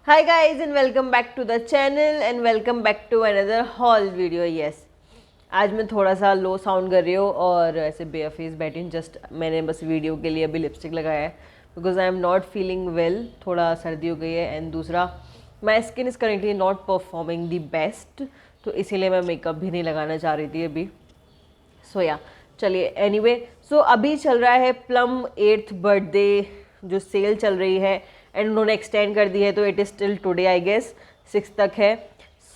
Hi guys and welcome back to the channel and welcome back to another haul video. Yes, आज मैं थोड़ा सा low sound कर रही हूँ और ऐसे बेयर फेस बैठी हूँ. जस्ट मैंने बस वीडियो के लिए अभी लिपस्टिक लगाया है because I am not feeling well. थोड़ा सर्दी हो गई है एंड दूसरा my skin is currently not performing the best, तो इसीलिए मैं मेकअप भी नहीं लगाना चाह रही थी अभी. सो या चलिए एनीवे. सो अभी चल रहा है प्लम 8th बर्थडे जो सेल चल रही है एंड उन्होंने एक्सटेंड कर दी है, तो it is still today I guess 6 तक है.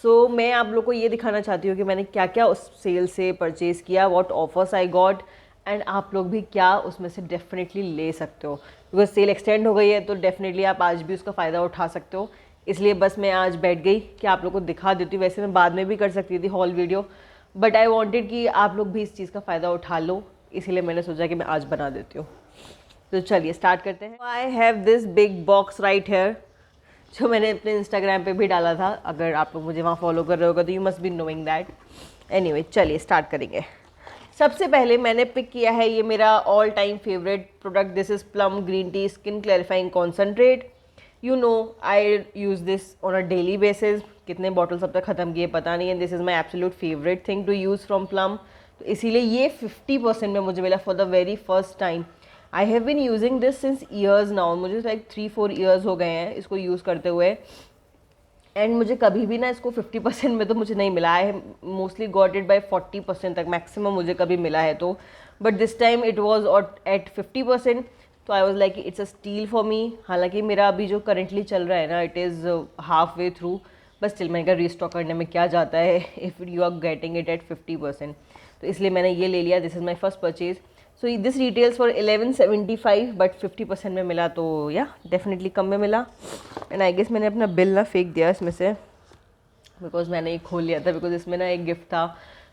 सो मैं आप लोग को ये दिखाना चाहती हूँ कि मैंने क्या क्या उस सेल से परचेज़ किया, what offers I got, and आप लोग भी क्या उसमें से डेफिनेटली ले सकते हो बिकॉज सेल एक्सटेंड हो गई है. तो डेफिनेटली आप आज भी उसका फ़ायदा उठा सकते हो. इसलिए बस मैं आज बैठ गई कि आप लोग को दिखा देती हूँ. वैसे मैं बाद में भी कर सकती थी hall video, but I wanted कि आप लोग भी इस चीज़ का फ़ायदा उठा लो, इसीलिए मैंने सोचा कि मैं आज बना देती हूँ. तो चलिए स्टार्ट करते हैं. I have this big box right here जो मैंने अपने इंस्टाग्राम पे भी डाला था. अगर आप लोग मुझे वहाँ फॉलो कर रहे होगा तो you must be knowing that. Anyway चलिए स्टार्ट करेंगे. सबसे पहले मैंने पिक किया है ये मेरा all time favourite product. This is Plum green tea skin clarifying concentrate. You know I use this on a daily basis. कितने बॉटल्स अब तक ख़त्म किए पता नहीं है. This is my absolute favourite thing to use from Plum. तो इसीलिए ये 50% में मुझे मिला for the very first time. I have been using this since years now. मुझे लाइक 3-4 ईयर्स हो गए हैं इसको यूज़ करते हुए एंड मुझे कभी भी ना इसको 50% में तो मुझे नहीं मिला. I mostly got it by 40% तक मैक्सिमम मुझे कभी मिला है तो. But this time it was at 50%. तो I was like it's a steal for me. हालांकि मेरा अभी जो करेंटली चल रहा है ना it is half way through, but still मैंने कहा रीस्टॉक करने में क्या जाता है if you are getting it at 50%. तो इसलिए मैंने ये ले लिया. This is my first purchase. So this retails for 1175 but 50% में मिला, तो या डेफिनेटली कम में मिला. एंड आई गेस मैंने अपना बिल ना फेंक दिया इसमें से बिकॉज मैंने ये खोल लिया था बिकॉज इसमें ना एक गिफ्ट था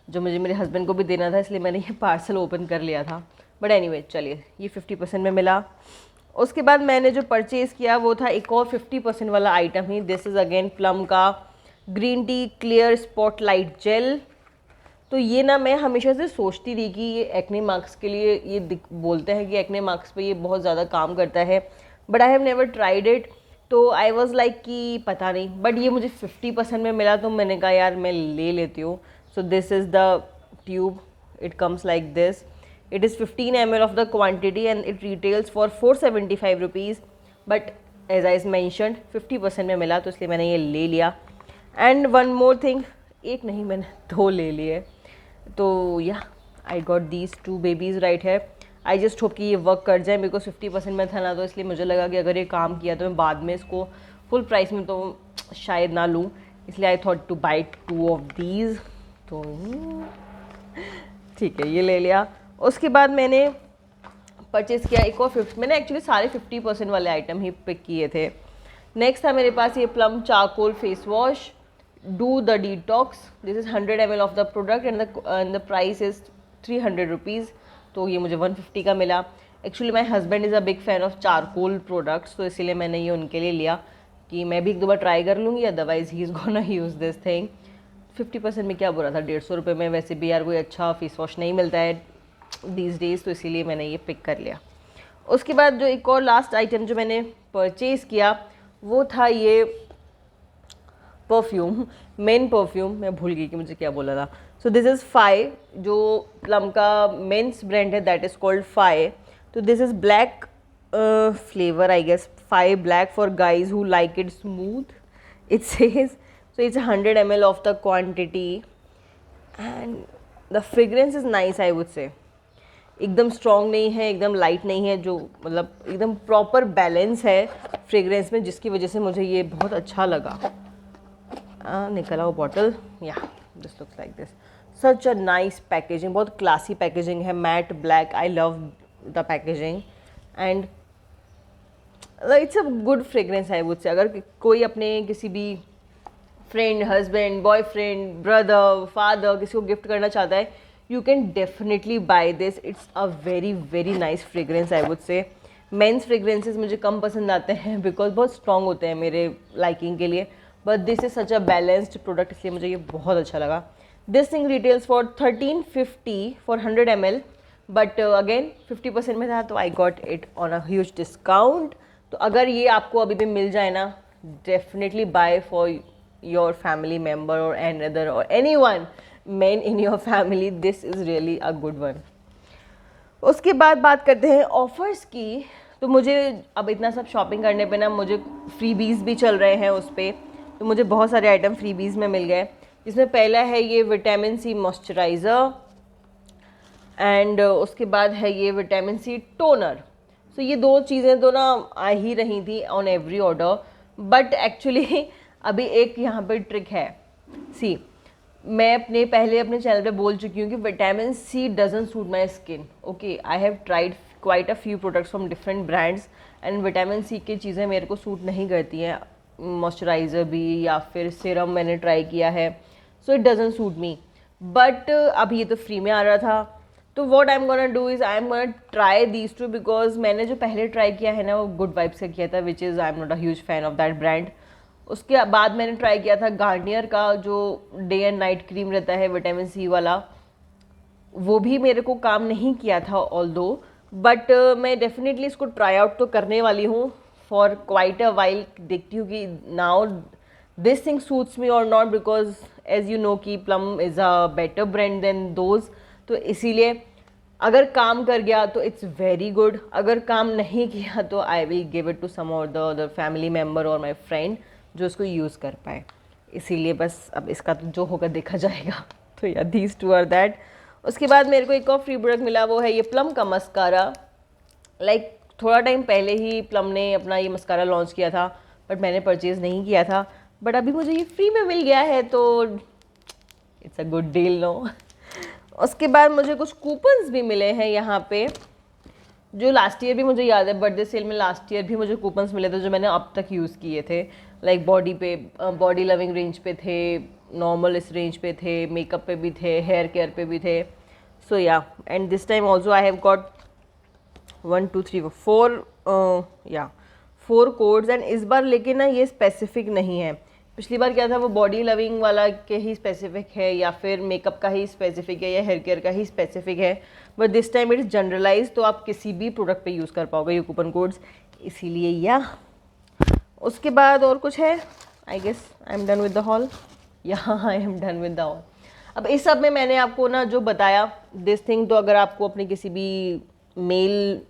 जो मुझे मेरे हस्बैंड को भी देना था, इसलिए मैंने ये पार्सल ओपन कर लिया था. बट एनीवे चलिए ये 50% में मिला. उसके बाद मैंने जो परचेज़ किया वो था एक और 50% वाला आइटम ही. दिस इज़ अगेन प्लम का green tea clear spotlight gel. तो ये ना मैं हमेशा से सोचती थी कि ये एक्ने मार्क्स के लिए ये बोलते हैं कि एक्ने मार्क्स पे ये बहुत ज़्यादा काम करता है, but I have never tried it. तो आई वॉज लाइक कि पता नहीं, बट ये मुझे 50% में मिला तो मैंने कहा यार मैं ले लेती हूँ. So this is the tube. It comes like this. It is 15 ml of the quantity and it retails for 475 rupees. But as I mentioned 50% में मिला तो इसलिए मैंने ये ले लिया. एंड वन मोर थिंग, एक नहीं मैंने 2 ले लिए. तो yeah I got these 2 babies right है. आई जस्ट होप कि ये वर्क कर जाए बिकॉज 50% में था ना, तो इसलिए मुझे लगा कि अगर ये काम किया तो मैं बाद में इसको फुल प्राइस में तो शायद ना लूँ, इसलिए I thought two by 2 of these. तो ठीक है ये ले लिया. उसके बाद मैंने परचेज़ किया एक और 50. मैंने एक्चुअली सारे 50% वाले आइटम ही पिक किए थे. नेक्स्ट था मेरे पास ये plum charcoal face wash Do the detox. This is 100 ml of the product and the price is 300 rupees. तो ये मुझे 150 का मिला. Actually my husband is a big fan of charcoal products, तो इसीलिए मैंने ये उनके लिए लिया कि मैं भी 1-2 बार ट्राई कर लूँगी, otherwise he is gonna use this thing. 50% में क्या बुरा था. 150 रुपये में वैसे भी यार कोई अच्छा फेस वॉश नहीं मिलता है दीज डेज, तो इसीलिए मैंने ये पिक कर लिया. उसके बाद जो एक और लास्ट आइटम जो मैंने परचेज़ किया वो था ये परफ्यूम, मेन परफ्यूम. मैं भूल गई कि मुझे क्या बोला था. सो दिस इज़ फाई, जो प्लम का मेंस ब्रांड है, दैट इज़ कॉल्ड फाई. तो this is black flavour I guess. Phy black for guys who like it smooth it says. So it's 100 ml of the quantity and the fragrance is nice I would say. एकदम strong नहीं है, एकदम light नहीं है, जो मतलब एकदम proper balance है फ्रेग्रेंस में, जिसकी वजह से मुझे ये बहुत अच्छा लगा. निकला वो bottle. Yeah this looks like this. Such a nice packaging, बहुत क्लासी पैकेजिंग है. Matte black, I love the packaging and it's a good fragrance I would say. अगर कोई अपने किसी भी friend, husband, boyfriend, brother, father किसी को gift करना चाहता है, you can definitely buy this. It's a very very nice fragrance I would say. Men's fragrances मुझे कम पसंद आते हैं बिकॉज बहुत स्ट्रॉन्ग होते हैं मेरे लाइकिंग के लिए, but this is such a balanced product, इसलिए मुझे ये बहुत अच्छा लगा. This thing retails for 1350 for 100 ml, but again 50% में था तो I got it on a huge discount. तो अगर ये आपको अभी भी मिल जाए ना definitely buy for your family member or another or anyone men in your family. This is really a good one. उसके बाद बात करते हैं ऑफर्स की. तो मुझे अब इतना सब शॉपिंग करने पे ना मुझे फ्रीबीज़ भी चल रहे हैं उस पर, तो मुझे बहुत सारे आइटम फ्रीबीज़ में मिल गए, जिसमें पहला है ये विटामिन सी मॉइस्चराइज़र एंड उसके बाद है ये विटामिन सी टोनर. सो ये दो चीज़ें तो ना आ ही रही थी on every order, but actually अभी एक यहाँ पर ट्रिक है. सी, मैं अपने चैनल पे बोल चुकी हूँ कि vitamin C doesn't suit my skin. Okay, I have tried quite a few products from different brands and vitamin C की चीज़ें मेरे को सूट नहीं करती हैं. मॉइस्चराइज़र भी या फिर सीरम मैंने ट्राई किया है, so it doesn't suit me. But अब ये तो फ्री में आ रहा था, तो what I am gonna do is I am gonna try these two, because मैंने जो पहले ट्राई किया है ना वो गुड वाइब्स का किया था, which is I am not a huge fan of that brand. उसके बाद मैंने ट्राई किया था गार्नियर का जो डे एंड नाइट क्रीम रहता है विटामिन सी वाला, वो भी मेरे को काम नहीं किया था ऑल्दो, बट मैं डेफिनेटली इसको ट्राई आउट तो करने वाली हूँ फॉर क्वाइट अ वाइल. देखती हूँ कि now this thing suits me और not, because as you know कि Plum is a better brand than those. तो इसीलिए अगर काम कर गया तो इट्स वेरी गुड, अगर काम नहीं किया तो I will give it to some और द अदर फैमिली मेम्बर और माई फ्रेंड जो इसको यूज़ कर पाए. इसीलिए बस अब इसका तो जो होगा देखा जाएगा. तो या दीज टू आर दैट. उसके बाद मेरे को एक और फ्री प्रोडक्ट मिला, वो है ये प्लम का मस्कारा. लाइक थोड़ा टाइम पहले ही प्लम ने अपना ये मस्कारा लॉन्च किया था, बट मैंने परचेज़ नहीं किया था, बट अभी मुझे ये फ्री में मिल गया है, तो it's a good deal no. उसके बाद मुझे कुछ कूपन्स भी मिले हैं यहाँ पे, जो लास्ट ईयर भी मुझे याद है बर्थडे सेल में लास्ट ईयर भी मुझे कूपन्स मिले थे जो मैंने अब तक यूज़ किए थे. लाइक बॉडी लविंग रेंज पे थे, नॉर्मल इस रेंज पे थे, मेकअप पे भी थे, हेयर केयर पे भी थे. सो yeah, and this time also I have got 1 2 3 4 4 codes. And इस बार लेकिन ना ये स्पेसिफिक नहीं है. पिछली बार क्या था, वो बॉडी लविंग वाला के ही स्पेसिफिक है या फिर मेकअप का ही स्पेसिफिक है या हेयर केयर का ही स्पेसिफिक है, but this time it's generalise, तो आप किसी भी प्रोडक्ट पे यूज़ कर पाओगे ये कूपन कोड्स. इसीलिए या उसके बाद और कुछ है, I guess I am done with the haul. यहाँ I am done with the haul. अब इस सब में मैंने आपको ना जो बताया दिस थिंग, तो अगर आपको अपने किसी भी मेल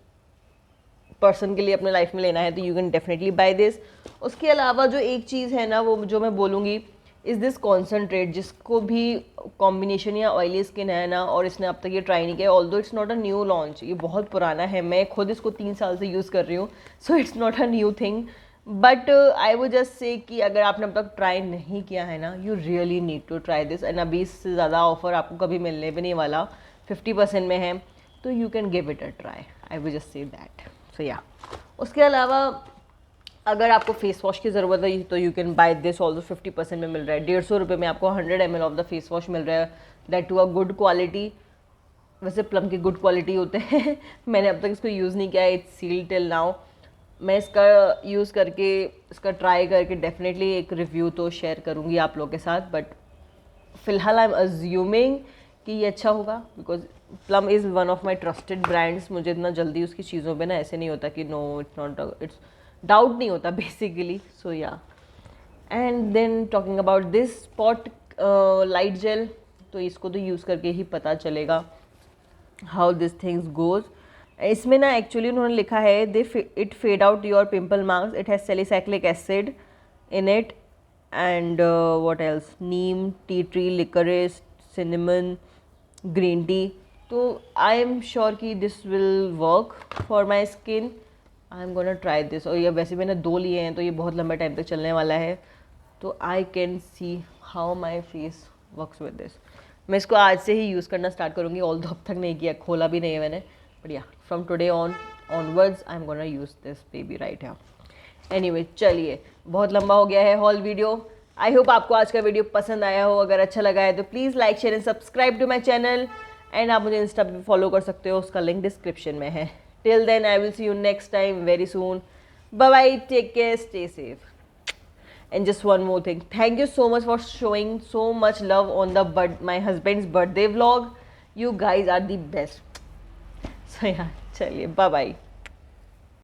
पर्सन के लिए अपने लाइफ में लेना है तो you can definitely buy this. उसके अलावा जो एक चीज़ है ना, वो जो मैं बोलूँगी इज़ दिस कॉन्सेंट्रेट, जिसको भी कॉम्बिनेशन या ऑयली स्किन है ना और इसने अब तक ये ट्राई नहीं किया, although it's not a new launch, ये बहुत पुराना है, मैं खुद इसको 3 साल से यूज़ कर रही हूँ, so it's not a new thing. But I would just से कि अगर आपने अब तक ट्राई नहीं किया है ना, you really need to try this. And अभी इससे ज़्यादा ऑफर आपको कभी मिलने भी नहीं वाला, 50% में है, तो you can give it a try. I would just say that. So yeah, उसके अलावा अगर आपको फेस वॉश की ज़रूरत है तो you can by this also. 50% में मिल रहा है. 150 रुपये में आपको 100 ml of the face wash मिल रहा है, that too a good quality. वैसे प्लम की गुड क्वालिटी होते हैं. मैंने अब तक इसको यूज़ नहीं किया है, इट्स सील्ड टिल नाउ. मैं इसका यूज़ करके, इसका ट्राई करके डेफिनेटली एक रिव्यू तो शेयर करूँगी आप लोगों के साथ, बट फ़िलहाल आई एम अज्यूमिंग कि ये अच्छा होगा, because plum is one of my trusted brands. मुझे इतना जल्दी उसकी चीज़ों पे ना ऐसे नहीं होता कि no it's not, it's doubt नहीं होता basically. So yeah, and then talking about this spot light gel, तो इसको तो यूज़ करके ही पता चलेगा हाउ दिस थिंग्स गोज़. इसमें ना एक्चुअली उन्होंने लिखा है it fade out your pimple marks, it has salicylic acid in it and what else, neem, tea tree, liquorice, cinnamon, green tea. तो आई एम श्योर कि this will work for my skin. I am gonna try this. और ये वैसे मैंने 2 लिए हैं तो ये बहुत लंबे टाइम तक चलने वाला है, तो I can see how my face works with this. मैं इसको आज से ही यूज़ करना स्टार्ट करूँगी, ऑल्दो अब तक नहीं किया, खोला भी नहीं है मैंने, बट या from today onwards I am gonna use this baby right है. एनीवे, चलिए बहुत लंबा हो गया है हॉल वीडियो. आई होप आपको आज का वीडियो पसंद आया हो. अगर अच्छा लगा है तो please like, share and subscribe to my channel. And आप मुझे इंस्टा पे फॉलो कर सकते हो, उसका लिंक डिस्क्रिप्शन में है. Till then I will see you next time very soon. Bye bye, take care, stay safe. And just one more thing, thank you so much for showing so much love on my husband's birthday vlog. You guys are the best. So yeah, chaliye, bye bye.